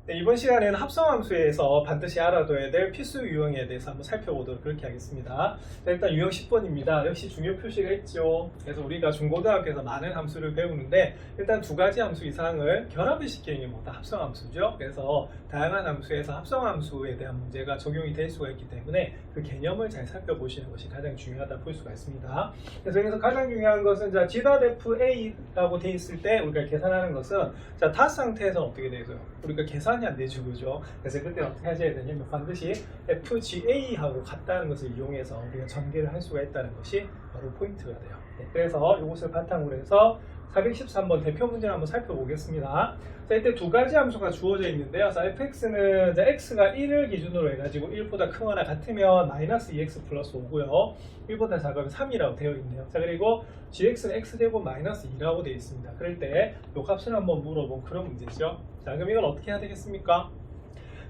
네, 이번 시간에는 합성함수에서 반드시 알아둬야 될 필수 유형에 대해서 한번 살펴보도록 그렇게 하겠습니다. 자, 일단 유형 10번입니다. 역시 중요 표시가 있죠. 그래서 우리가 중고등학교에서 많은 함수를 배우는데 일단 두 가지 함수 이상을 결합을 시키는 게 뭐다? 합성함수죠. 그래서 다양한 함수에서 합성함수에 대한 문제가 적용이 될 수가 있기 때문에 그 개념을 잘 살펴보시는 것이 가장 중요하다 볼 수가 있습니다. 그래서 여기서 가장 중요한 것은 자, GFA라고 돼 있을 때 우리가 계산하는 것은 자, 닷 상태에서는 어떻게 되죠? 우리가 계산이 안 되죠, 그죠? 그래서 그때 어떻게 하셔야 되냐면 반드시 FGA하고 같다는 것을 이용해서 우리가 전개를 할 수가 있다는 것이 바로 포인트가 돼요. 네, 그래서 이것을 바탕으로 해서 413번 대표 문제를 한번 살펴보겠습니다. 자, 이때 두 가지 함수가 주어져 있는데요. 자, fx는 자, x가 1을 기준으로 해가지고 1보다 크거나 같으면 마이너스 2x 플러스 5고요. 1보다 작으면 3이라고 되어 있네요. 자, 그리고 gx는 x제곱 마이너스 2라고 되어 있습니다. 그럴 때 이 값을 한번 물어본 그런 문제죠. 자, 그럼 이건 어떻게 해야 되겠습니까?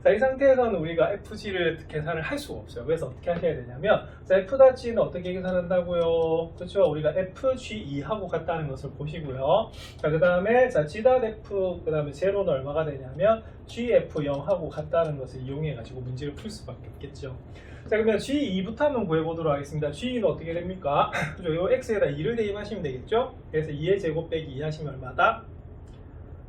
자, 이 상태에서는 우리가 FG를 계산을 할 수가 없어요. 그래서 어떻게 하셔야 되냐면, 자, F.G는 어떻게 계산한다고요? 그렇죠? 우리가 FG2하고 같다는 것을 보시고요. 자, 그 다음에, 자, G.F, 그 다음에 제로는 얼마가 되냐면, GF0하고 같다는 것을 이용해가지고 문제를 풀 수밖에 없겠죠. 자, 그러면 G2부터 한번 구해보도록 하겠습니다. G2는 어떻게 됩니까? 그죠? 요 X에다 2를 대입하시면 되겠죠? 그래서 2의 제곱 빼기 2 하시면 얼마다?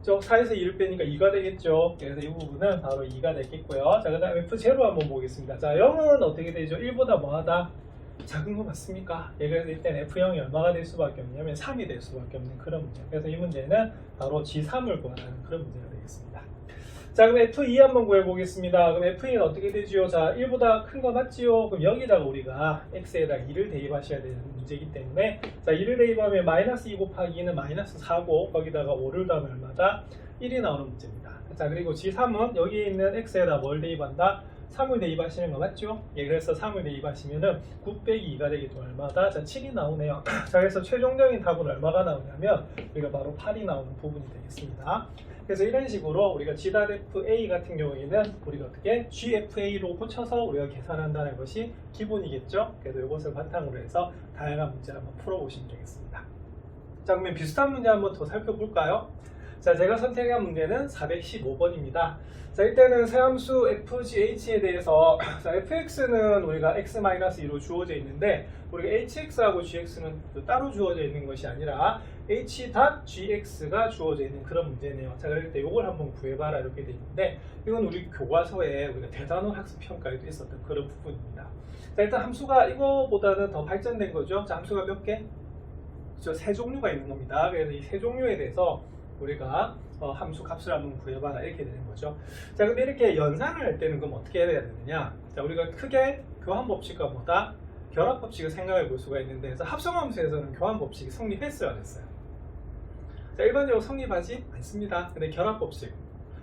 4에서 2를 빼니까 2가 되겠죠. 그래서 이 부분은 바로 2가 되겠고요. 자, 그 다음 F0 한번 보겠습니다. 자, 0은 어떻게 되죠? 1보다 뭐하다? 작은 거 맞습니까? 예, 그래서 일단 F0이 얼마가 될 수밖에 없냐면 3이 될 수밖에 없는 그런 문제. 그래서 이 문제는 바로 G3을 구하라는 그런 문제가 되겠습니다. 자, 그럼 F2 한번 구해보겠습니다. 그럼 F2는 어떻게 되지요? 자, 1보다 큰 거 맞지요? 그럼 여기다가 우리가 X에다 2를 대입하셔야 되는 문제이기 때문에 자, 2를 대입하면 마이너스 2 곱하기 2는 마이너스 4고 거기다가 5를 더하면 얼마다? 1이 나오는 문제입니다. 자, 그리고 G3은 여기에 있는 X에다 뭘 대입한다? 3을 대입하시는 거 맞죠? 예, 그래서 3을 대입하시면은 9 빼기 2가 되겠죠. 얼마다? 자, 7이 나오네요. 자, 그래서 최종적인 답은 얼마가 나오냐면 우리가 바로 8이 나오는 부분이 되겠습니다. 그래서 이런 식으로 우리가 GFA 같은 경우에는 우리가 어떻게 GFA로 고쳐서 우리가 계산한다는 것이 기본이겠죠. 그래서 이것을 바탕으로 해서 다양한 문제를 한번 풀어보시면 되겠습니다. 자, 그러면 비슷한 문제 한번 더 살펴볼까요? 자, 제가 선택한 문제는 415번입니다. 자, 일단은 세함수 FGH에 대해서 자, fx는 우리가 x-2로 주어져 있는데 우리가 hx하고 gx는 따로 주어져 있는 것이 아니라 h.gx가 주어져 있는 그런 문제네요. 자, 그럴 때 이걸 한번 구해봐라 이렇게 돼 있는데 이건 우리 교과서에 우리가 대단원 학습평가에도 있었던 그런 부분입니다. 자, 일단 함수가 이거보다는 더 발전된 거죠. 자, 함수가 몇 개? 세 종류가 있는 겁니다. 그래서 이 세 종류에 대해서 우리가 함수 값을 한번 구해봐라 이렇게 되는 거죠. 자, 근데 이렇게 연산을 할 때는 그럼 어떻게 해야 되느냐? 자, 우리가 크게 교환법칙과 뭐다? 결합법칙을 생각해 볼 수가 있는데 그래서 합성함수에서는 교환법칙이 성립했어요, 안 했어요? 자, 일반적으로 성립하지 않습니다. 근데 결합법칙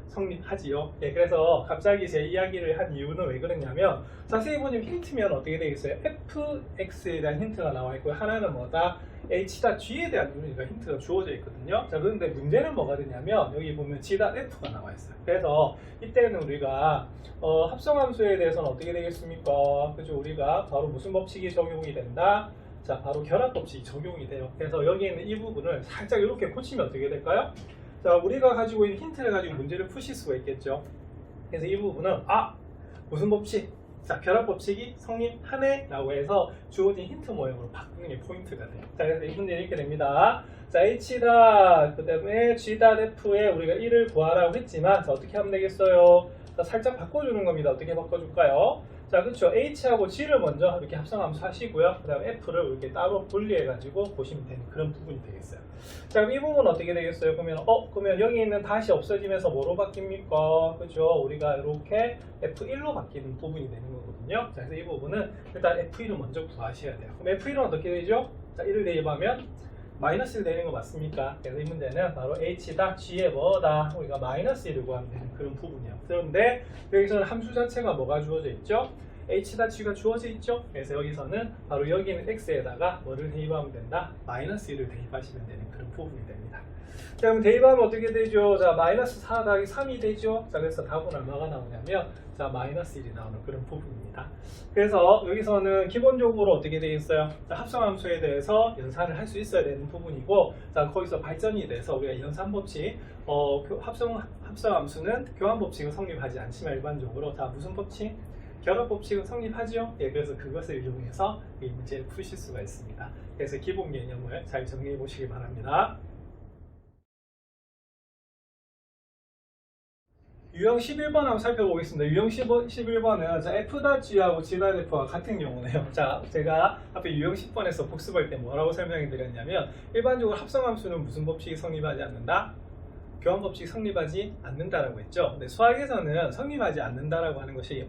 성립하지요. 예, 그래서 갑자기 제 이야기를 한 이유는 왜 그러냐면 자세히 보면 힌트면 어떻게 되겠어요? fx에 대한 힌트가 나와 있고 하나는 뭐다? h.g에 대한 우리가 힌트가 주어져 있거든요. 자, 그런데 문제는 뭐가 되냐면 여기 보면 g.f가 나와 있어요. 그래서 이때는 우리가 합성함수에 대해서는 어떻게 되겠습니까? 그죠? 우리가 바로 무슨 법칙이 적용이 된다? 자, 바로 결합법칙이 적용이 돼요. 그래서 여기 있는 이 부분을 살짝 이렇게 고치면 어떻게 될까요? 자, 우리가 가지고 있는 힌트를 가지고 문제를 푸실 수가 있겠죠. 그래서 이 부분은 무슨 법칙? 자, 결합법칙이 성립하네 라고 해서 주어진 힌트 모양으로 바꾸는 게 포인트가 돼요. 자, 그래서 이 문제 이렇게 됩니다. 자, h 그 다음에 g.f에 우리가 1을 구하라고 했지만 자, 어떻게 하면 되겠어요? 자, 살짝 바꿔주는 겁니다. 어떻게 바꿔줄까요? 자, 그렇죠. h하고 g를 먼저 이렇게 합성함수 하시고요. 그 다음에 f를 이렇게 따로 분리해가지고 보시면 되는 그런 부분이 되겠어요. 자, 그럼 이 부분은 어떻게 되겠어요? 그러면 여기 있는 다시 없어지면서 뭐로 바뀝니까? 그죠? 우리가 이렇게 f1로 바뀌는 부분이 되는 거거든요. 자, 그래서 이 부분은 일단 f1을 먼저 구하셔야 돼요. 그럼 f1은 어떻게 되죠? 자, 1을 대입하면 마이너스 1 되는 거 맞습니까? 그래서 이 문제는 바로 h.g에 뭐다? 우리가 마이너스 1을 구하면 되는 그런 부분이에요. 그런데 여기서는 함수 자체가 뭐가 주어져 있죠? h-g가 주어져 있죠. 그래서 여기서는 바로 여기는 x에다가 뭐를 대입하면 된다? 마이너스 1을 대입하시면 되는 그런 부분이 됩니다. 자, 그럼 대입하면 어떻게 되죠? 자, 마이너스 4 더하기 3이 되죠. 자, 그래서 답은 얼마가 나오냐면 자, 마이너스 1이 나오는 그런 부분입니다. 그래서 여기서는 기본적으로 어떻게 되어 있어요? 자, 합성함수에 대해서 연산을 할 수 있어야 되는 부분이고, 자, 거기서 발전이 돼서 우리가 연산법칙, 합성함수는 교환법칙은 성립하지 않지만 일반적으로 자, 무슨 법칙? 결합법칙은 성립하죠. 예, 그래서 그것을 이용해서 이 문제를 푸실 수가 있습니다. 그래서 기본 개념을 잘 정리해 보시기 바랍니다. 유형 11번 한번 살펴보겠습니다. 유형 11번은 F.G하고 G.F가 같은 경우네요. 자, 제가 앞에 유형 10번에서 복습할 때 뭐라고 설명해 드렸냐면 일반적으로 합성함수는 무슨 법칙이 성립하지 않는다? 교환법칙이 성립하지 않는다라고 했죠. 근데 수학에서는 성립하지 않는다라고 하는 것이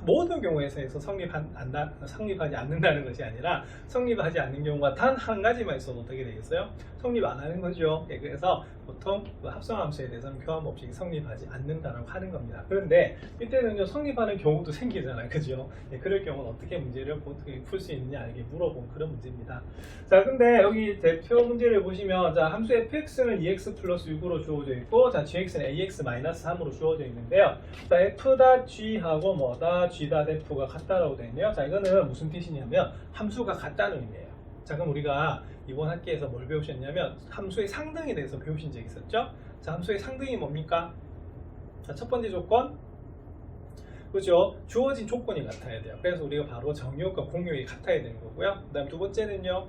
모든 경우에서 성립하지 않는다는 것이 아니라 성립하지 않는 경우가 단 한 가지만 있어도 어떻게 되겠어요? 성립 안 하는 거죠. 예, 그래서 보통 그 합성함수에 대해서는 교환법칙이 성립하지 않는다라고 하는 겁니다. 그런데 이때는요, 성립하는 경우도 생기잖아요. 그죠? 예, 그럴 경우는 어떻게 문제를 어떻게 풀 수 있느냐 이렇게 물어본 그런 문제입니다. 자, 근데 여기 대표 문제를 보시면 자, 함수 fx는 2x 플러스 6으로 주어져 있고 자, gx는 ax 마이너스 3으로 주어져 있는데요. 자, f.g하고 뭐다? g.f가 같다라고 되어 있네요. 자, 이거는 무슨 뜻이냐면 함수가 같다는 의미예요. 자, 그럼 우리가 이번 학기에서 뭘 배우셨냐면 함수의 상등에 대해서 배우신 적 있었죠? 자, 함수의 상등이 뭡니까? 자, 첫 번째 조건, 그죠? 주어진 조건이 같아야 돼요. 그래서 우리가 바로 정의역과 공역이 같아야 되는 거고요. 그 다음 두 번째는요,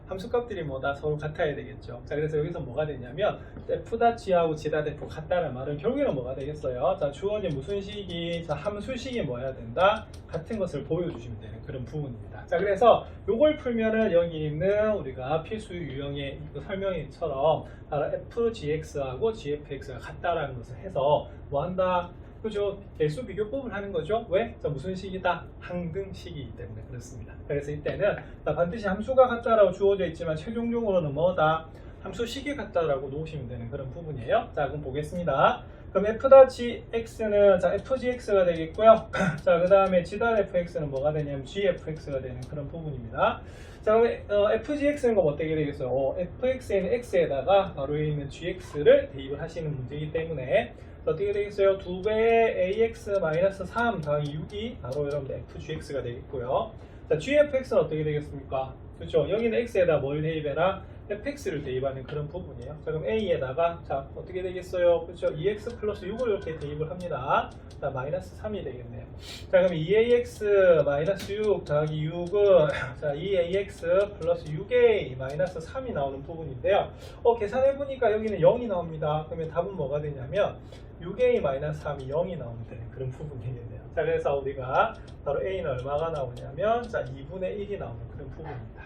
함수값들이 뭐다? 서로 같아야 되겠죠. 자, 그래서 여기서 뭐가 되냐면 f.g하고 g.f 같다는 말은 결국에는 뭐가 되겠어요? 자, 주어진 무슨 식이, 자, 함수식이 뭐야 된다? 같은 것을 보여주시면 되는 그런 부분입니다. 자, 그래서 요걸 풀면은 여기 있는 우리가 필수 유형의 그 설명처럼 바로 f.gx하고 g.f.x가 같다라는 것을 해서 뭐 한다? 그죠? 개수 비교법을 하는 거죠. 왜? 자, 무슨 식이다? 항등식이기 때문에 그렇습니다. 그래서 이때는 반드시 함수가 같다라고 주어져 있지만 최종적으로는 뭐다? 함수식이 같다라고 놓으시면 되는 그런 부분이에요. 자, 그럼 보겠습니다. 그럼 f.gx는 자, fgx가 되겠고요. 자, 그 다음에 g.fx는 뭐가 되냐면 gfx가 되는 그런 부분입니다. 자, 그럼 fgx는 그럼 어떻게 되겠어요? fx에는 x에다가 바로 있는 gx를 대입을 하시는 문제이기 때문에 어떻게 되겠어요? 2배의 ax-3 더하기 6이 바로 여러분들 fgx가 되겠고요. 자, gfx는 어떻게 되겠습니까? 그렇죠? 여기는 x에다 뭘 대입해라? fx를 대입하는 그런 부분이에요. 자, 그럼 a에다가 자, 어떻게 되겠어요? 그렇죠? 2x 플러스 6을 이렇게 대입을 합니다. 자, 마이너스 3이 되겠네요. 자, 그럼 2ax 마이너스 6 더하기 6은 자, 2ax 플러스 6a 마이너스 3이 나오는 부분인데요. 계산해보니까 여기는 0이 나옵니다. 그러면 답은 뭐가 되냐면 6a 마이너스 3이 0이 나오는 그런 부분이겠네요. 자, 그래서 우리가 바로 a는 얼마가 나오냐면 자, 2분의 1이 나오는 그런 부분입니다.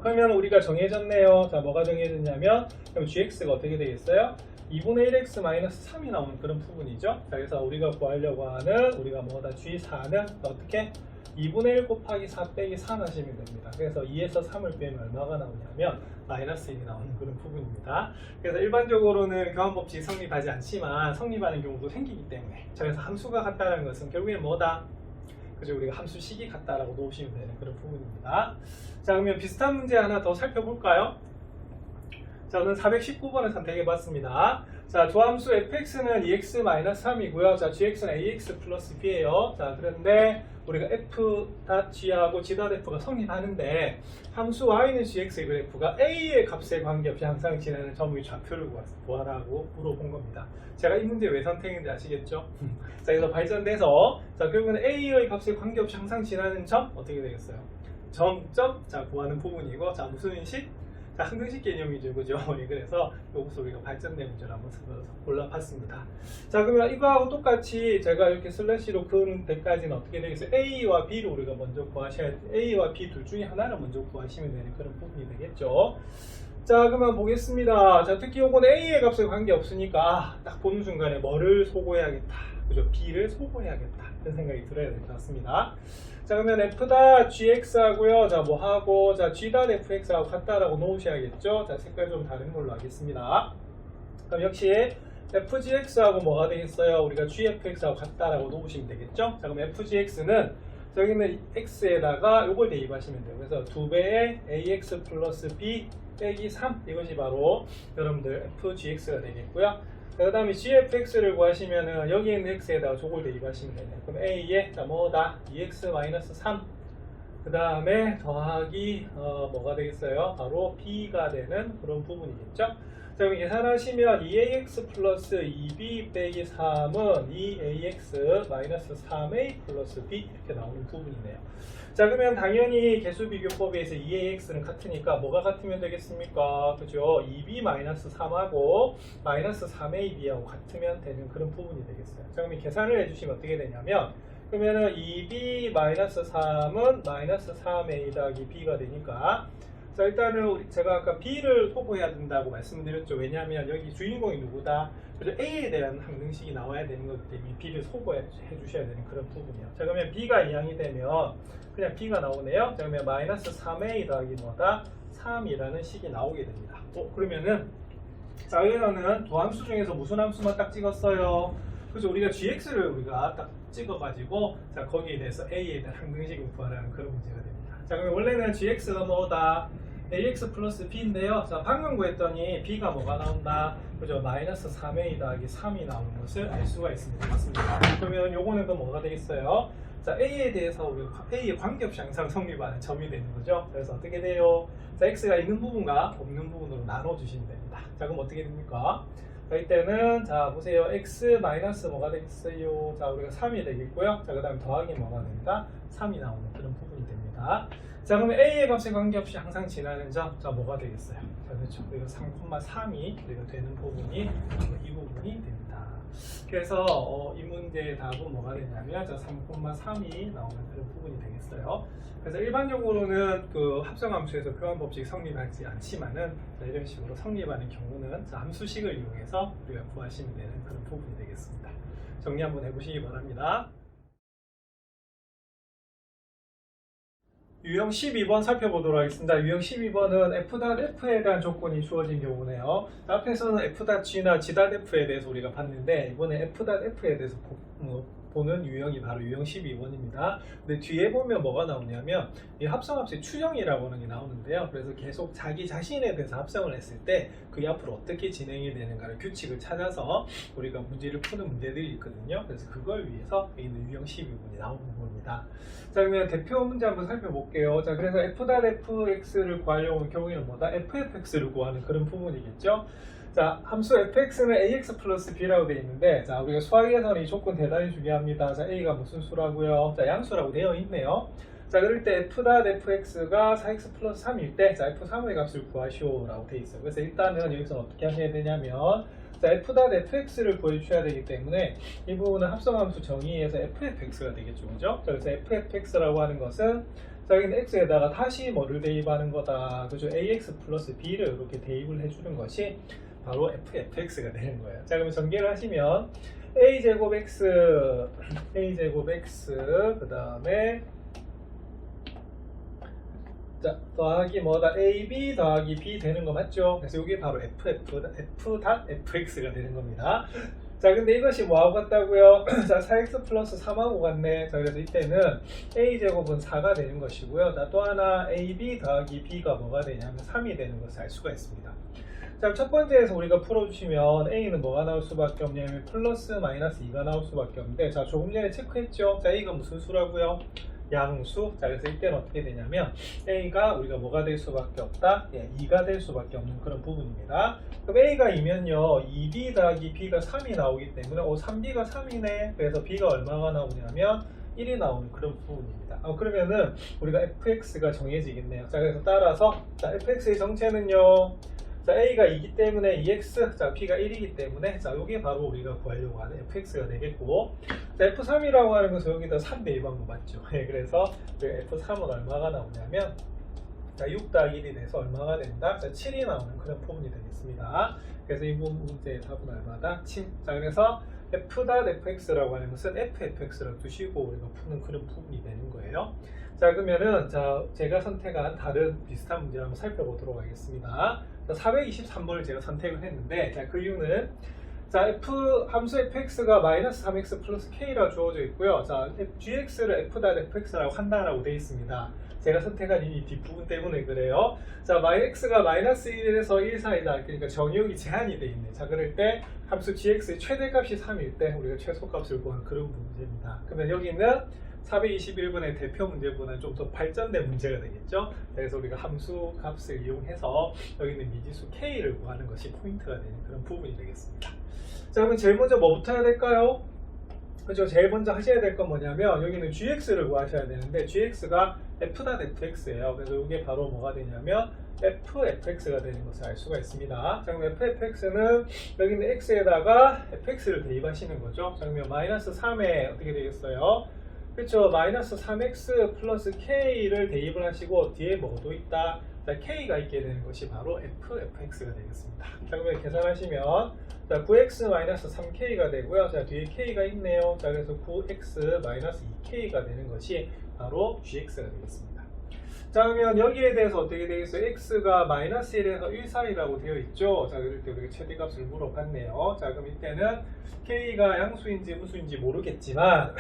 그러면 우리가 정해졌네요. 자, 뭐가 정해졌냐면 그럼 gx가 어떻게 되겠어요? 2분의 1x 마이너스 3이 나오는 그런 부분이죠. 자, 그래서 우리가 구하려고 하는 우리가 뭐다? g4는 어떻게? 2분의 1 곱하기 4 빼기 3 하시면 됩니다. 그래서 2에서 3을 빼면 얼마가 나오냐면 마이너스 1이 나오는 그런 부분입니다. 그래서 일반적으로는 교환법칙이 성립하지 않지만 성립하는 경우도 생기기 때문에 자, 그래서 함수가 같다는 것은 결국엔 뭐다? 그죠? 우리가 함수식이 같다라고 놓으시면 되는 그런 부분입니다. 자, 그러면 비슷한 문제 하나 더 살펴볼까요? 자, 저는 419번을 선택해봤습니다. 자, 조함수 fx는 2x-3이고요. 자, gx는 ax 플러스 b예요. 자, 그런데 우리가 f.g하고 g.f가 성립하는데 함수 y는 gx의 그래프가 a의 값에 관계없이 항상 지나는 점의 좌표를 구하라고 물어본 겁니다. 제가 이 문제 왜 선택했는지 아시겠죠? 자, 그래서 발전돼서 자, 결국은 a의 값에 관계없이 항상 지나는 점 어떻게 되겠어요? 점점 자, 구하는 부분이고 자, 무슨 식? 자, 항등식 개념이죠, 그죠? 그래서 여기서 우리가 발전된 문제를 한번 골라봤습니다. 자, 그러면 이거하고 똑같이 제가 이렇게 슬래시로 그은 데까지는 어떻게 되겠어요? A와 B를 우리가 먼저 구하셔야 돼요. A와 B 둘 중에 하나를 먼저 구하시면 되는 그런 부분이 되겠죠. 자, 그러면 보겠습니다. 자, 특히 요거는 A의 값에 관계없으니까 딱 보는 순간에 뭐를 소거해야겠다, 그죠? B를 소거해야겠다 이런 생각이 들어야 될 것 같습니다. 자, 그러면 f.gx 하고요. 자, 뭐 하고, 자, g.fx하고 같다라고 놓으셔야겠죠. 자, 색깔 좀 다른 걸로 하겠습니다. 그럼 역시 fgx하고 뭐가 되겠어요? 우리가 gfx하고 같다라고 놓으시면 되겠죠? 자, 그럼 fgx는 저기는 x에다가 요걸 대입하시면 돼요. 그래서 2배의 ax 플러스 b 빼기 3 이것이 바로 여러분들 fgx가 되겠고요. 그 다음에 gfx를 구하시면은 여기 있는 x에다가 저걸 대입하시면 되네요. 그럼 a에 뭐다? 2x-3 그 다음에 더하기 뭐가 되겠어요? 바로 b가 되는 그런 부분이겠죠. 자, 그럼 계산하시면 2ax 플러스 2b 빼기 3은 2ax 마이너스 3a 플러스 b 이렇게 나오는 부분이네요. 자, 그러면 당연히 개수비교법에서 2ax는 같으니까 뭐가 같으면 되겠습니까? 그죠? 2b 마이너스 3하고 마이너스 3ab하고 같으면 되는 그런 부분이 되겠어요. 자, 그러면 계산을 해주시면 어떻게 되냐면 그러면은 2b 마이너스 3은 마이너스 3a 더하기 b가 되니까 자, 일단은 제가 아까 b를 소거해야 된다고 말씀드렸죠. 왜냐하면 여기 주인공이 누구다? 그래서 a에 대한 항등식이 나와야 되는 거기 때문에 b를 소거해 주셔야 되는 그런 부분이에요. 자, 그러면 b가 이항이 되면 그냥 b가 나오네요. 자, 그러면 마이너스 3a 더하기 뭐다? 3이라는 식이 나오게 됩니다. 그러면은 자, 여기서는 두 함수 중에서 무슨 함수만 딱 찍었어요? 그래서 우리가 gx를 우리가 딱 찍어가지고 자, 거기에 대해서 a에 대한 항등식을 구하라는 그런 문제가 됩니다. 자, 그러면 원래는 gx가 뭐다? ax 플러스 b인데요. 자, 방금 구했더니 b가 뭐가 나온다? 그죠? 마이너스 3a 더하기 3이 나오는 것을 알 수가 있습니다. 맞습니다. 그러면 요거는 또 뭐가 되겠어요? 자, a에 대해서 우리가 a에 관계없이 항상 성립하는 점이 되는 거죠. 그래서 어떻게 돼요? 자, x가 있는 부분과 없는 부분으로 나눠주시면 됩니다. 자, 그럼 어떻게 됩니까? 자, 이때는 자 보세요. x 마이너스 뭐가 되겠어요? 자, 우리가 3이 되겠고요. 자, 그 다음에 더하기 뭐가 됩니다? 3이 나오는 그런 부분이 됩니다. 자, 그러면 a의 값에 관계없이 항상 지나는 점, 자, 뭐가 되겠어요? 자, 그렇죠. 우리가 3,3이 우리가 되는 부분이 이 부분이 됩니다. 그래서 이 문제의 답은 뭐가 되냐면 자, 3,3이 나오는 그런 부분이 되겠어요. 그래서 일반적으로는 그 합성함수에서 교환법칙이 성립하지 않지만은 자, 이런 식으로 성립하는 경우는 자, 함수식을 이용해서 우리가 구하시면 되는 그런 부분이 되겠습니다. 정리 한번 해보시기 바랍니다. 유형 12번 살펴보도록 하겠습니다. 유형 12번은 f.f에 대한 조건이 주어진 경우네요. 앞에서는 f.g나 g.f에 대해서 우리가 봤는데 이번에 f.f에 대해서 보는 유형이 바로 유형 12번입니다. 근데 뒤에 보면 뭐가 나오냐면 이 합성합수의 추정이라고 하는 게 나오는데요. 그래서 계속 자기 자신에 대해서 합성을 했을 때 그게 앞으로 어떻게 진행이 되는가를 규칙을 찾아서 우리가 문제를 푸는 문제들이 있거든요. 그래서 그걸 위해서 있는 유형 12번이 나오는 겁니다. 자, 그러면 대표 문제 한번 살펴볼게요. 자, 그래서 f.fx를 구하려고 하면 결국에는 뭐다? ffx를 구하는 그런 부분이겠죠. 자, 함수 fx는 ax 플러스 b라고 되어 있는데 자, 우리가 수학에서는 이 조건 대단히 중요합니다. 자, a가 무슨 수라고요? 자, 양수라고 되어 있네요. 자, 그럴 때 f.fx가 4x 플러스 3일 때 자, f3의 값을 구하시오 라고 되어 있어요. 그래서 일단은 여기서 어떻게 하셔야 되냐면 자, f.fx를 구해주셔야 되기 때문에 이 부분은 합성함수 정의에서 ffx가 되겠죠. 그죠? 자, 그래서 ffx라고 하는 것은 자, 여기는 x에다가 다시 뭐를 대입하는 거다. 그죠? ax 플러스 b를 이렇게 대입을 해주는 것이 바로 ffx가 되는 거예요. 자, 그러면 전개를 하시면 a제곱 x 그 다음에 자, 더하기 뭐다? ab 더하기 b 되는 거 맞죠? 그래서 이게 바로 f.fx가 되는 겁니다. 자, 근데 이것이 뭐하고 같다고요? 자, 4x 플러스 3하고 같네. 자, 그래서 이때는 a제곱은 4가 되는 것이고요. 또 하나 ab 더하기 b가 뭐가 되냐면 3이 되는 것을 알 수가 있습니다. 자, 첫 번째에서 우리가 풀어주시면 a는 뭐가 나올 수밖에 없냐면 플러스 마이너스 2가 나올 수밖에 없는데 자, 조금 전에 체크했죠? 자, a가 무슨 수라고요? 양수. 자, 그래서 이때는 어떻게 되냐면 a가 우리가 뭐가 될 수밖에 없다? 예, 2가 될 수밖에 없는 그런 부분입니다. 그럼 a가 2면요 2b 더하기 b가 3이 나오기 때문에 3b가 3이네. 그래서 b가 얼마가 나오냐면 1이 나오는 그런 부분입니다. 그러면은 우리가 fx가 정해지겠네요. 자, 그래서 따라서 자, fx의 정체는요 자, a가 2기 때문에 2x, 자, b가 1이기 때문에 자, 요게 바로 우리가 구하려고 하는 fx가 되겠고 자, f3이라고 하는 것은 여기다 3 대입한 거 맞죠? 예, 그래서 f3은 얼마가 나오냐면 자, 6 더하기 1이 돼서 얼마가 된다? 자, 7이 나오는 그런 부분이 되겠습니다. 그래서 이 문제의 답은 얼마다? 7. 자, 그래서 f.fx라고 하는 것은 ffx라고 두시고 우리가 푸는 그런 부분이 되는 거예요. 자, 그러면은 자, 제가 선택한 다른 비슷한 문제를 한번 살펴보도록 하겠습니다. 자, 423번을 제가 선택을 했는데 자, 그 이유는 자, 함수 fx가 마이너스 3x 플러스 k라 주어져 있고요. 자, gx를 f.fx라고 한다라고 되어 있습니다. 제가 선택한 이 뒷부분 때문에 그래요. 자, x가 마이너스 1에서 1 사이다. 그러니까 정의역이 제한이 되어 있네. 자, 그럴 때 함수 gx의 최대값이 3일 때 우리가 최소값을 구한 그런 문제입니다. 그러면 여기는 421번의 대표 문제보다는 좀 더 발전된 문제가 되겠죠. 그래서 우리가 함수 값을 이용해서 여기 있는 미지수 k를 구하는 것이 포인트가 되는 그런 부분이 되겠습니다. 자, 그러면 제일 먼저 뭐부터 해야 될까요? 그렇죠. 제일 먼저 하셔야 될 건 뭐냐면 여기는 gx를 구하셔야 되는데 gx가 f.fx예요. 그래서 이게 바로 뭐가 되냐면 f.fx가 되는 것을 알 수가 있습니다. 자, 그럼 f.fx는 여기 있는 x에다가 fx를 대입하시는 거죠. 자, 그러면 마이너스 3에 어떻게 되겠어요? 그렇죠. 마이너스 3x 플러스 k를 대입을 하시고 뒤에 뭐도 있다? 자, k가 있게 되는 것이 바로 f.fx가 되겠습니다. 자, 그러면 계산하시면 자, 9x 마이너스 3k가 되고요. 자, 뒤에 k가 있네요. 자, 그래서 9x 마이너스 2k가 되는 것이 바로 gx가 되겠습니다. 자, 그러면 여기에 대해서 어떻게 되겠어요? x가 마이너스 1에서 1 사이라고 되어 있죠. 자, 그럴 때 우리가 최대값을 물어봤네요. 자, 그럼 이때는 k가 양수인지 무수인지 모르겠지만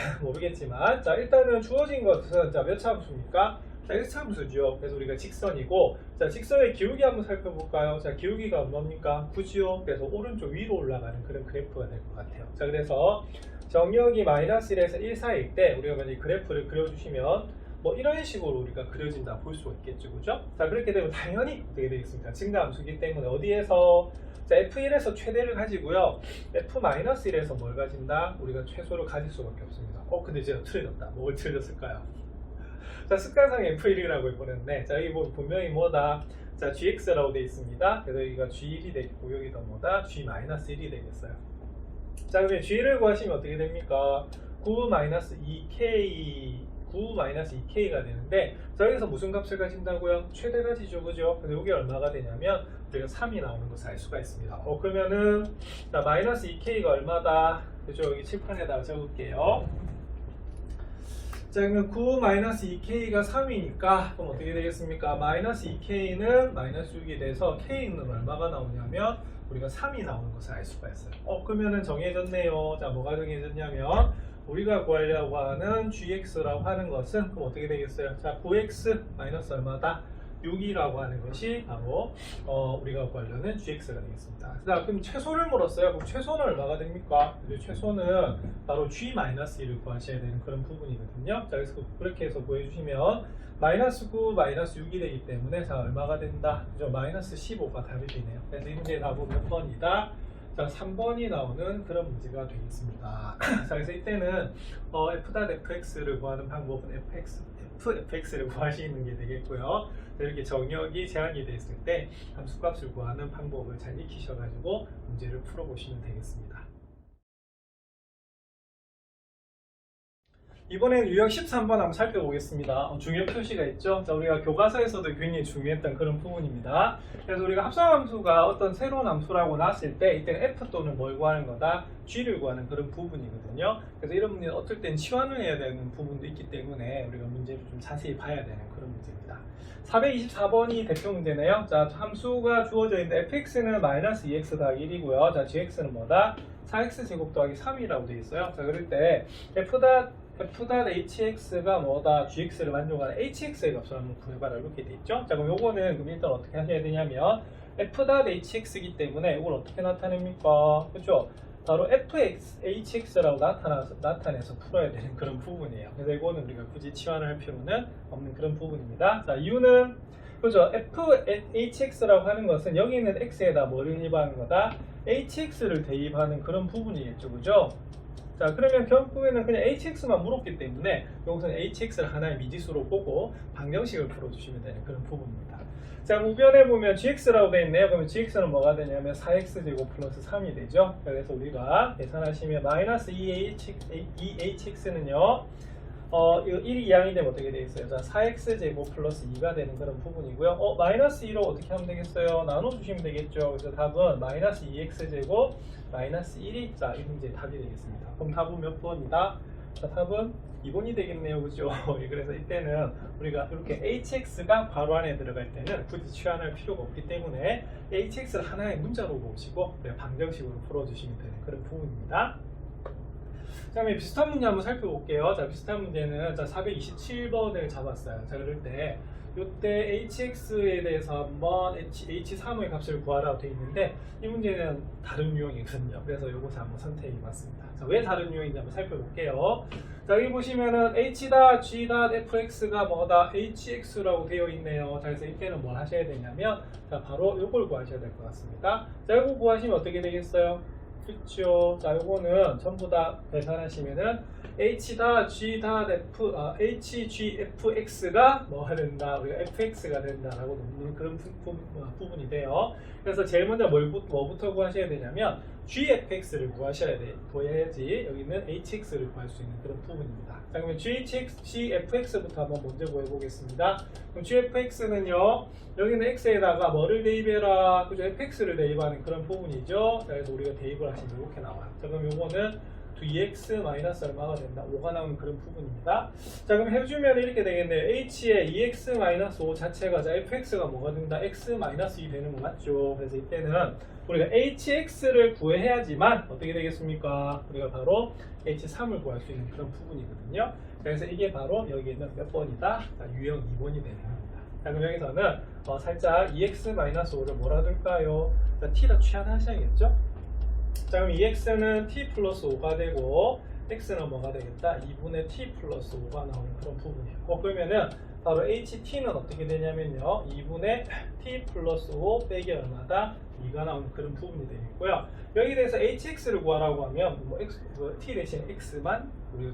자, 일단은 주어진 것은 자, 몇 차 함수입니까? 자, 1차 함수죠. 그래서 우리가 직선이고, 자, 직선의 기울기 한번 살펴볼까요? 자, 기울기가 뭡니까? 9지요. 그래서 오른쪽 위로 올라가는 그런 그래프가 될 것 같아요. 자, 그래서 정역이 마이너스 1에서 1 사이일 때 우리가 만약에 그래프를 그려주시면 뭐 이런 식으로 우리가 그려진다 볼 수가 있겠죠. 그죠? 자, 그렇게 되면 당연히 어떻게 되겠습니까? 증가함수이기 때문에 어디에서? 자, f1에서 최대를 가지고요. f-1에서 뭘 가진다? 우리가 최소를 가질 수밖에 없습니다. 근데 제가 틀렸다. 뭘 틀렸을까요? 자, 습관상 f1이라고 해보는데, 자, 여기 보면 분명히 뭐다? 자, gx라고 되어 있습니다. 그래서 여기가 g1이 되겠고, 여기가 뭐다? g-1이 되겠어요. 자, 그러면 g를 구하시면 어떻게 됩니까? 9-2k가 되는데, 자, 여기서 무슨 값을 가진다고요? 최대 가지죠, 그죠? 근데 이게 얼마가 되냐면, 우리가 3이 나오는 것을 알 수가 있습니다. 그러면은, 자, 마이너스 2k가 얼마다? 그죠? 여기 칠판에다가 적을게요. 자, 그러면 9-2k가 3이니까 그럼 어떻게 되겠습니까? 마이너스 2k는 마이너스 6이 돼서 k는 얼마가 나오냐면 우리가 3이 나오는 것을 알 수가 있어요. 그러면은 정해졌네요. 자, 뭐가 정해졌냐면 우리가 구하려고 하는 gx라고 하는 것은 그럼 어떻게 되겠어요? 자, 9x 마이너스 얼마다? 6이라고 하는 것이 바로 우리가 구하려는 gx가 되겠습니다. 자, 그럼 최소를 물었어요. 그럼 최소는 얼마가 됩니까? 최소는 바로 g-1을 구하셔야 되는 그런 부분이거든요. 자, 그래서 그렇게 해서 구해주시면 마이너스 9, 마이너스 6이 되기 때문에 자, 얼마가 된다? 그죠? 마이너스 15가 답이 되네요. 그래서 이 문제의 답은 몇 번이다? 자, 3번이 나오는 그런 문제가 되겠습니다. 자, 그래서 이때는 f.fx를 구하는 방법은 fx를 구하시는 게 되겠고요. 이렇게 정역이 제한이 됐을 때 함수값을 구하는 방법을 잘 익히셔가지고 문제를 풀어보시면 되겠습니다. 이번에는 유형 13번 한번 살펴보겠습니다. 중요 표시가 있죠. 자, 우리가 교과서에서도 굉장히 중요했던 그런 부분입니다. 그래서 우리가 합성함수가 어떤 새로운 함수라고 나왔을 때 이때는 f 또는 뭘 구하는 거다? g를 구하는 그런 부분이거든요. 그래서 이런 문제는 어떨 땐 치환을 해야 되는 부분도 있기 때문에 우리가 문제를 좀 자세히 봐야 되는 그런 문제입니다. 424번이 대표 문제네요. 자, 함수가 주어져 있는데 fx는 마이너스 2x 더하기 1이고요. 자, gx는 뭐다? 4x 제곱 더하기 3이라고 되어 있어요. 자, 그럴 때 f.hx가 뭐다? gx를 만족하는 hx의 값을 한번 구해봐라 이렇게 돼 있죠. 자, 그럼 요거는 그럼 일단 어떻게 하셔야 되냐면 f.hx이기 때문에 이걸 어떻게 나타냅니까? 그렇죠? 바로 fhx라고 나타내서 풀어야 되는 그런 부분이에요. 그래서 이거는 우리가 굳이 치환을 할 필요는 없는 그런 부분입니다. 자, 이유는 그죠? fhx라고 하는 것은 여기 있는 x에다 뭐를 대입하는 거다? hx를 대입하는 그런 부분이겠죠, 그죠? 자, 그러면 결국에는 그냥 hx만 물었기 때문에 여기서는 hx를 하나의 미지수로 보고 방정식을 풀어주시면 되는 그런 부분입니다. 자, 우변에 보면 gx라고 되어 있네요. 그러면 gx는 뭐가 되냐면 4x제곱 플러스 3이 되죠. 그래서 우리가 계산하시면 마이너스 2hx는요 이거 1이 이항이 되면 어떻게 되겠어요? 자, 4x제곱 플러스 2가 되는 그런 부분이고요. 마이너스 2로 어떻게 하면 되겠어요? 나눠주시면 되겠죠. 그래서 답은 마이너스 2x제곱 마이너스 1이 자, 이 문제의 답이 되겠습니다. 그럼 답은 몇 번이다? 자, 답은 2번이 되겠네요. 그죠? 그래서 이때는 우리가 이렇게 hx가 괄호 안에 들어갈 때는 굳이 취한할 필요가 없기 때문에 hx를 하나의 문자로 보시고 방정식으로 풀어주시면 되는 그런 부분입니다. 자, 그럼 비슷한 문제 한번 살펴볼게요. 자, 비슷한 문제는 자, 427번을 잡았어요. 자, 그럴 때 이때 hx에 대해서 한번 h3의 값을 구하라고 되어 있는데 이 문제는 다른 유형이거든요. 그래서 이것을 한번 선택해 봤습니다. 자, 왜 다른 유형인지 한번 살펴볼게요. 자, 여기 보시면은 h.g.fx가 뭐다? hx라고 되어 있네요. 자, 그래서 이때는 뭘 하셔야 되냐면 자, 바로 이걸 구하셔야 될 것 같습니다. 자, 이거 구하시면 어떻게 되겠어요? 그렇죠. 자, 요거는 전부 다 계산하시면은 hgfx가 뭐가 된다? 우리가 fx가 된다라고 놓는 그런 부분이 돼요. 그래서 제일 먼저 뭐부터 구하셔야 되냐면 gfx를 구해야지 여기는 hx를 구할 수 있는 그런 부분입니다. 자, 그러면 gfx부터 한번 먼저 구해보겠습니다. 그럼 gfx는요, 여기는 x에다가 뭐를 대입해라? 그죠? fx를 대입하는 그런 부분이죠. 자, 그래서 우리가 대입을 하시면 이렇게 나와요. 자, 그럼 요거는 2x 마이너스 얼마가 된다? 5가 나오는 그런 부분입니다. 자, 그럼 해주면 이렇게 되겠네요. h의 2x 마이너스 5 자체가 자, fx가 뭐가 된다? x 마이너스 2 되는 거 맞죠? 그래서 이때는 우리가 hx를 구해야지만 어떻게 되겠습니까? 우리가 바로 h3을 구할 수 있는 그런 부분이거든요. 그래서 이게 바로 여기에는 몇 번이다? 자, 유형 2번이 되는 겁니다. 자, 그럼 여기서는 살짝 2x-5를 뭐라 둘까요? 자, t라 취한하셔야겠죠? 자, 그럼 2x는 t 플러스 5가 되고 x는 뭐가 되겠다? 2분의 t 플러스 5가 나오는 그런 부분이에요. 그러면은 바로 ht는 어떻게 되냐면요, 2분의 t 플러스 5 빼기 얼마다? 2가 나오는 그런 부분이 되겠고요. 여기 대해서 hx를 구하라고 하면 뭐 t 대신 x만 우리가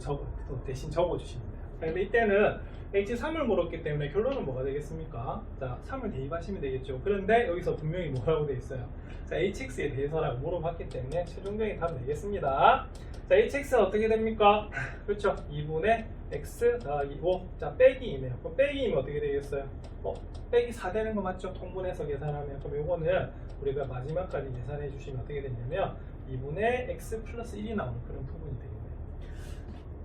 대신 적어주시면 돼요. 근데 이때는 h3을 물었기 때문에 결론은 뭐가 되겠습니까? 자, 3을 대입하시면 되겠죠. 그런데 여기서 분명히 뭐라고 되어 있어요? 자, hx에 대해서라고 물어봤기 때문에 최종적인 답은 되겠습니다. 자, hx는 어떻게 됩니까? 그렇죠. 2분의 x 더하기 5. 자, 빼기 2네요. 그럼 빼기 2면 어떻게 되겠어요? 빼기 4 되는 거 맞죠? 통분해서 계산하면. 그럼 요거는 우리가 마지막까지 계산해 주시면 어떻게 되냐면 2분의 x 플러스 1이 나오는 그런 부분이 되겠네요.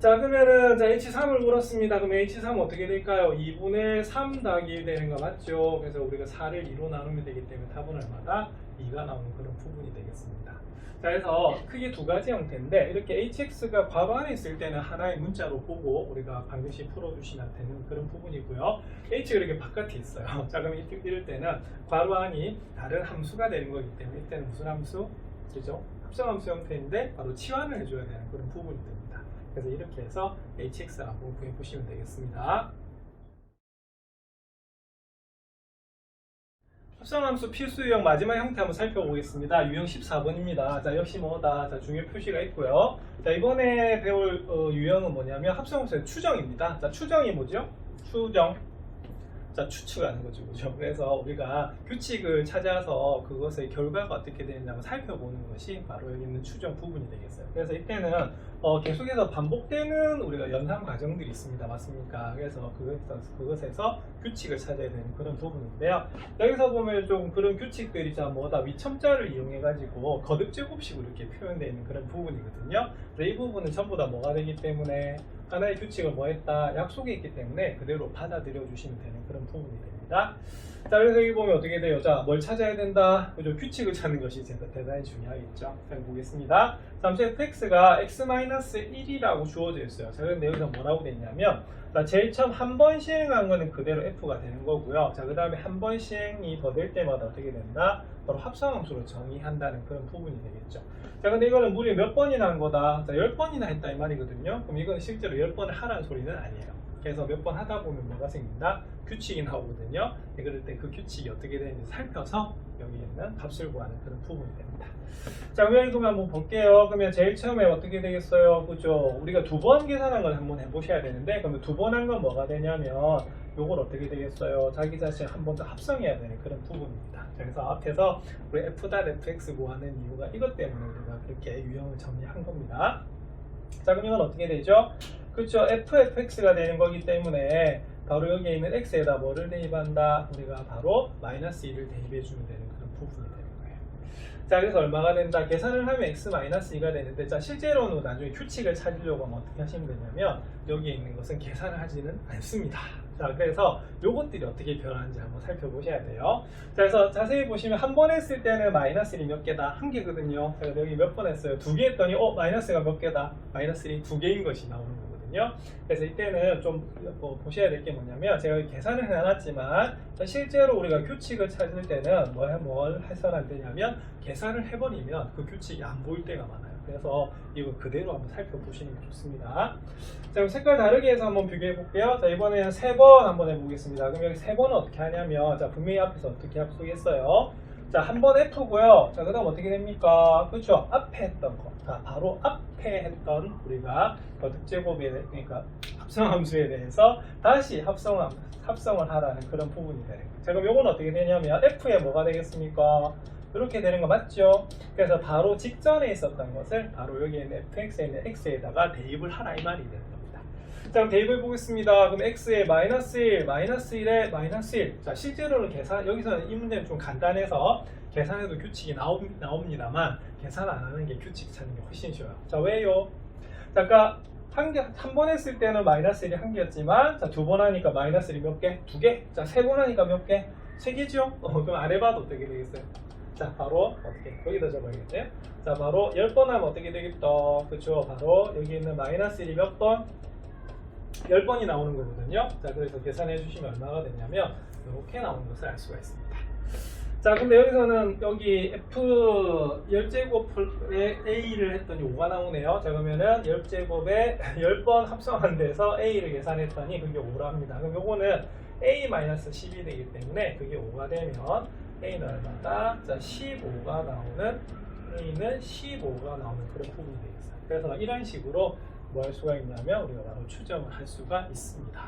자, 그러면은 자, h3을 물었습니다. 그럼 h3 어떻게 될까요? 2분의 3 더하기 1 되는 거 맞죠? 그래서 우리가 4를 2로 나누면 되기 때문에 답은 얼마다? 2가 나오는 그런 부분이 되겠습니다. 자, 그래서 크게 두 가지 형태인데 이렇게 hx가 괄호 안에 있을 때는 하나의 문자로 보고 우리가 반드시 풀어주시면 되는 그런 부분이고요. h가 이렇게 바깥에 있어요. 자, 그럼 이럴 때는 괄호 안이 다른 함수가 되는 거기 때문에 이때는 무슨 함수? 그죠? 합성함수 형태인데 바로 치환을 해줘야 되는 그런 부분이 됩니다. 그래서 이렇게 해서 hx라고 구해보시면 되겠습니다. 합성함수 필수 유형 마지막 형태 한번 살펴보겠습니다. 유형 14번입니다. 자, 역시 뭐다? 자, 중요 표시가 있고요. 자, 이번에 배울 유형은 뭐냐면 합성함수의 추정입니다. 자, 추정이 뭐죠? 추정. 자, 추측하는 거죠. 그죠? 그래서 우리가 규칙을 찾아서 그것의 결과가 어떻게 되느냐고 살펴보는 것이 바로 여기 있는 추정 부분이 되겠어요. 그래서 이때는 계속해서 반복되는 우리가 연산 과정들이 있습니다. 맞습니까? 그래서 그것에서 규칙을 찾아야 되는 그런 부분인데요. 여기서 보면 좀 그런 규칙들이 자 뭐다? 위첨자를 이용해 가지고 거듭 제곱식으로 이렇게 표현되어 있는 그런 부분이거든요. 그래서 이 부분은 전부 다 뭐가 되기 때문에 하나의 규칙을 뭐 했다? 약속이 있기 때문에 그대로 받아들여 주시면 되는 그런 부분이 됩니다. 자, 그래서 여기 보면 어떻게 돼요? 자, 뭘 찾아야 된다? 그죠? 규칙을 찾는 것이 대단히 중요하겠죠. 자, 보겠습니다. 잠시 fx가 x-1이라고 주어져 있어요. 자, 그런데 여기서 뭐라고 됐냐면, 제일 처음 한 번 시행한 거는 그대로 f가 되는 거고요. 자, 그 다음에 한 번 시행이 더 될 때마다 어떻게 된다? 바로 합성함수로 정의한다는 그런 부분이 되겠죠. 자, 근데 이거는 무려 몇 번이나 한 거다? 자, 10번이나 했다 이 말이거든요. 그럼 이건 실제로 10번을 하라는 소리는 아니에요. 그래서 몇 번 하다 보면 뭐가 생긴다? 규칙이 나오거든요. 그럴 때 그 규칙이 어떻게 되는지 살펴서 여기 있는 값을 구하는 그런 부분이 됩니다. 자, 그럼 이거 한번 볼게요. 그러면 제일 처음에 어떻게 되겠어요? 그죠? 우리가 두 번 계산한 걸 한번 해보셔야 되는데, 그러면 두 번 한 건 뭐가 되냐면, 요걸 어떻게 되겠어요? 자기 자신 한 번 더 합성해야 되는 그런 부분입니다. 그래서 앞에서 우리 f.fx 구하는 이유가 이것 때문에 우리가 그렇게 유형을 정리한 겁니다. 자, 그럼 이건 어떻게 되죠? 그렇죠. fx가 되는 거기 때문에 바로 여기에 있는 x에다 뭐를 대입한다? 우리가 바로 마이너스 1을 대입해 주면 되는 그런 부분이 되는 거예요. 자, 그래서 얼마가 된다? 계산을 하면 x-2가 되는데, 자, 실제로는 나중에 규칙을 찾으려고 하면 어떻게 하시면 되냐면, 여기에 있는 것은 계산을 하지는 않습니다. 자, 그래서 요것들이 어떻게 변하는지 한번 살펴보셔야 돼요. 자, 그래서 자세히 보시면 한 번 했을 때는 마이너스 1이 몇 개다? 한 개거든요. 자, 여기 몇 번 했어요? 두 개 했더니, 마이너스가 몇 개다? 마이너스 1이 두 개인 것이 나오는 거거든요. 그래서 이때는 좀 보셔야 될 게 뭐냐면, 제가 계산을 해놨지만, 실제로 우리가 규칙을 찾을 때는 뭘 해서는 안 되냐면, 계산을 해버리면 그 규칙이 안 보일 때가 많아요. 그래서 이거 그대로 한번 살펴보시는 게 좋습니다. 자, 그럼 색깔 다르게 해서 한번 비교해 볼게요. 자, 이번에는 3번 한번 해보겠습니다. 그럼 여기 3번은 어떻게 하냐면, 자, 분명히 앞에서 어떻게 합수했어요? 자, 한 번 F고요. 자, 그 다음 어떻게 됩니까? 그렇죠? 앞에 했던 거. 자, 바로 앞에 했던 우리가 거듭제곱에, 그러니까 합성함수에 대해서 다시 합성을 하라는 그런 부분이 되는 거예요. 자, 그럼 요건 어떻게 되냐면, F에 뭐가 되겠습니까? 이렇게 되는 거 맞죠? 그래서 바로 직전에 있었던 것을 바로 여기 있는 fx에 있는 x에다가 대입을 하라 이 말이 되는 겁니다. 자, 그럼 대입을 보겠습니다. 그럼 x에 마이너스 1, 마이너스 1에 마이너스 1. 자, 실제로는 여기서는 이 문제는 좀 간단해서 계산해도 규칙이 나옵니다만 계산 안 하는 게 규칙 찾는 게 훨씬 쉬워요. 자, 왜요? 자, 아까 한 번 했을 때는 마이너스 1이 한 개였지만, 자, 두 번 하니까 마이너스 1이 몇 개? 두 개? 자, 세 번 하니까 몇 개? 세 개죠? 그럼 안 해봐도 어떻게 되겠어요? 자, 바로 어떻게 여기다 적어야겠네요. 자, 바로 10번 하면 어떻게 되겠다? 그렇죠? 바로 여기 있는 마이너스 1이 몇 번? 10번이 나오는 거거든요. 자, 그래서 계산해 주시면 얼마가 되냐면 이렇게 나오는 것을 알 수가 있습니다. 자, 근데 여기서는 여기 f 10제곱에 a를 했더니 5가 나오네요. 자, 그러면은 10제곱에 10번 합성한 데서 a를 계산했더니 그게 5랍니다. 그럼 요거는 a-10이 되기 때문에 그게 5가 되면 A는 얼마다? 자, 15가 나오는, A는 15가 나오는 그런 부분이 되겠어요. 그래서 이런 식으로 뭐 할 수가 있냐면 우리가 바로 추정을 할 수가 있습니다.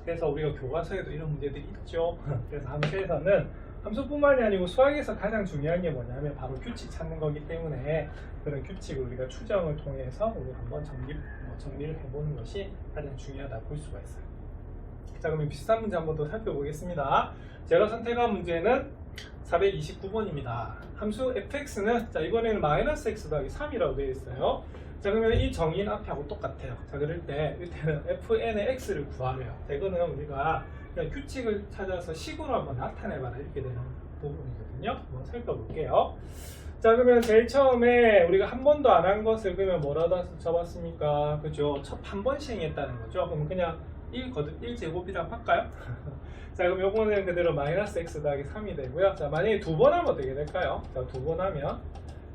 그래서 우리가 교과서에도 이런 문제들이 있죠. 그래서 함수에서는 함수뿐만이 아니고 수학에서 가장 중요한 게 뭐냐면 바로 규칙 찾는 거기 때문에 그런 규칙을 우리가 추정을 통해서 우리가 한번 정리를 해보는 것이 가장 중요하다고 볼 수가 있어요. 자, 그러면 비슷한 문제 한번 더 살펴보겠습니다. 제가 선택한 문제는 429번입니다. 함수 fx는 자, 이번에는 마이너스 x 더하기 3이라고 되어 있어요. 자, 그러면 이 정의는 앞에하고 똑같아요. 자, 그럴 때 이때는 fn의 x를 구하래요. 자, 이거는 우리가 그냥 규칙을 찾아서 식으로 한번 나타내봐라 이렇게 되는 부분이거든요. 한번 살펴볼게요. 자, 그러면 제일 처음에 우리가 한 번도 안 한 것을 그러면 뭐라고 잡았습니까? 그죠? 한 번 시행했다는 거죠. 그럼 그냥 1제곱이라고 할까요? 자, 그럼 요거는 그대로 마이너스 x 더하기 3이 되고요. 자, 만약에 두 번 하면 어떻게 될까요? 자, 두 번 하면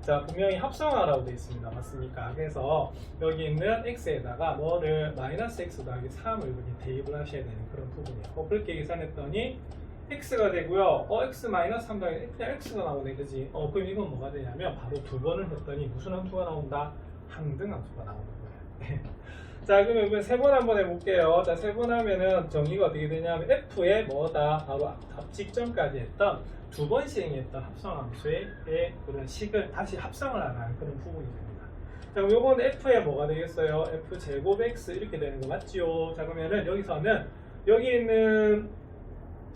자, 분명히 합성하라고 되어 있습니다. 맞습니까? 그래서 여기 있는 x에다가 뭐를 마이너스 x 더하기 3을 이렇게 대입을 하셔야 되는 그런 부분이에요. 그렇게 계산했더니 x가 되고요. x 마이너스 3 더하기 그냥 x가 나오네, 그지? 그럼 이건 뭐가 되냐면 바로 두 번을 했더니 무슨 함수가 나온다? 항등함수가 나오는 거예요. 자, 그러면 이번 세 번 한번 해볼게요. 자, 세 번 하면은 정의가 어떻게 되냐면 f의 뭐다? 바로 직전까지 했던 두 번 시행했던 합성함수의 그런 식을 다시 합성을 하는 그런 부분이 됩니다. 자, 그럼 요건 f의 뭐가 되겠어요? f 제곱 x 이렇게 되는 거 맞지요? 자, 그러면은 여기서는 여기 있는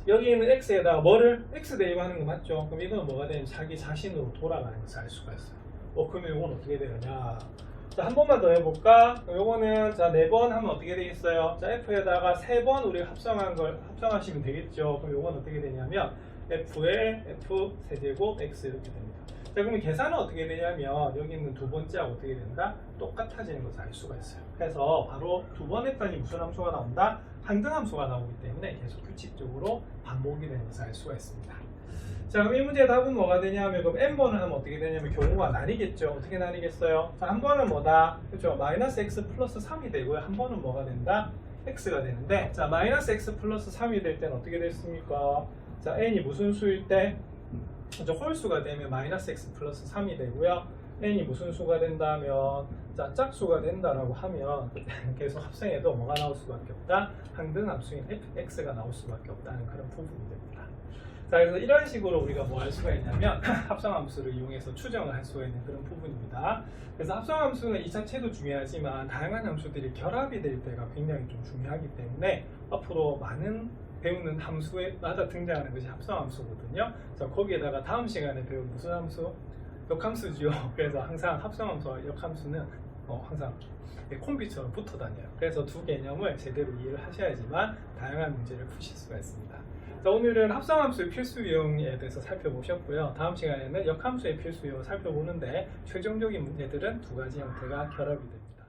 x에다가 뭐를 x 대입하는 거 맞죠? 그럼 이건 뭐가 되냐면 자기 자신으로 돌아가는 것을 알 수가 있어요. 그러면 이건 어떻게 되느냐? 자, 한 번만 더 해볼까? 요거는 자, 4번 하면 어떻게 되겠어요? 자, f에다가 3번 우리가 합성하시면 되겠죠. 그럼 요건 어떻게 되냐면 f의 f 세제곱 x 이렇게 됩니다. 자, 그러면 계산은 어떻게 되냐면 여기 있는 두 번째하고 어떻게 된다? 똑같아지는 것을 알 수가 있어요. 그래서 바로 두 번 했더니 무슨 함수가 나온다? 항등함수가 나오기 때문에 계속 규칙적으로 반복이 되는 것을 알 수가 있습니다. 자, 그럼 이 문제의 답은 뭐가 되냐면 그럼 n번을 하면 어떻게 되냐면 경우가 나뉘겠죠. 어떻게 나뉘겠어요? 자, 한 번은 뭐다? 그렇죠? 마이너스 x 플러스 3이 되고요. 한 번은 뭐가 된다? x가 되는데 자, 마이너스 x 플러스 3이 될 때는 어떻게 됐습니까? 자, n이 무슨 수일 때? 홀수가 되면 마이너스 x 플러스 3이 되고요. n이 무슨 수가 된다면 자, 짝수가 된다라고 하면 계속 합성해도 뭐가 나올 수밖에 없다? 항등함수인 fx가 나올 수밖에 없다는 그런 부분이 됩니다. 자, 그래서 이런 식으로 우리가 뭐 할 수가 있냐면 합성함수를 이용해서 추정을 할 수가 있는 그런 부분입니다. 그래서 합성함수는 이 자체도 중요하지만 다양한 함수들이 결합이 될 때가 굉장히 좀 중요하기 때문에 앞으로 많은 배우는 함수마다 등장하는 것이 합성함수거든요. 그래서 거기에다가 다음 시간에 배울 무슨 함수? 역함수죠. 그래서 항상 합성함수와 역함수는 항상 콤비처럼 붙어 다녀요. 그래서 두 개념을 제대로 이해를 하셔야지만 다양한 문제를 푸실 수가 있습니다. 자, 오늘은 합성함수의 필수 유형에 대해서 살펴보셨고요. 다음 시간에는 역함수의 필수 유형을 살펴보는데 최종적인 문제들은 두 가지 형태가 결합이 됩니다.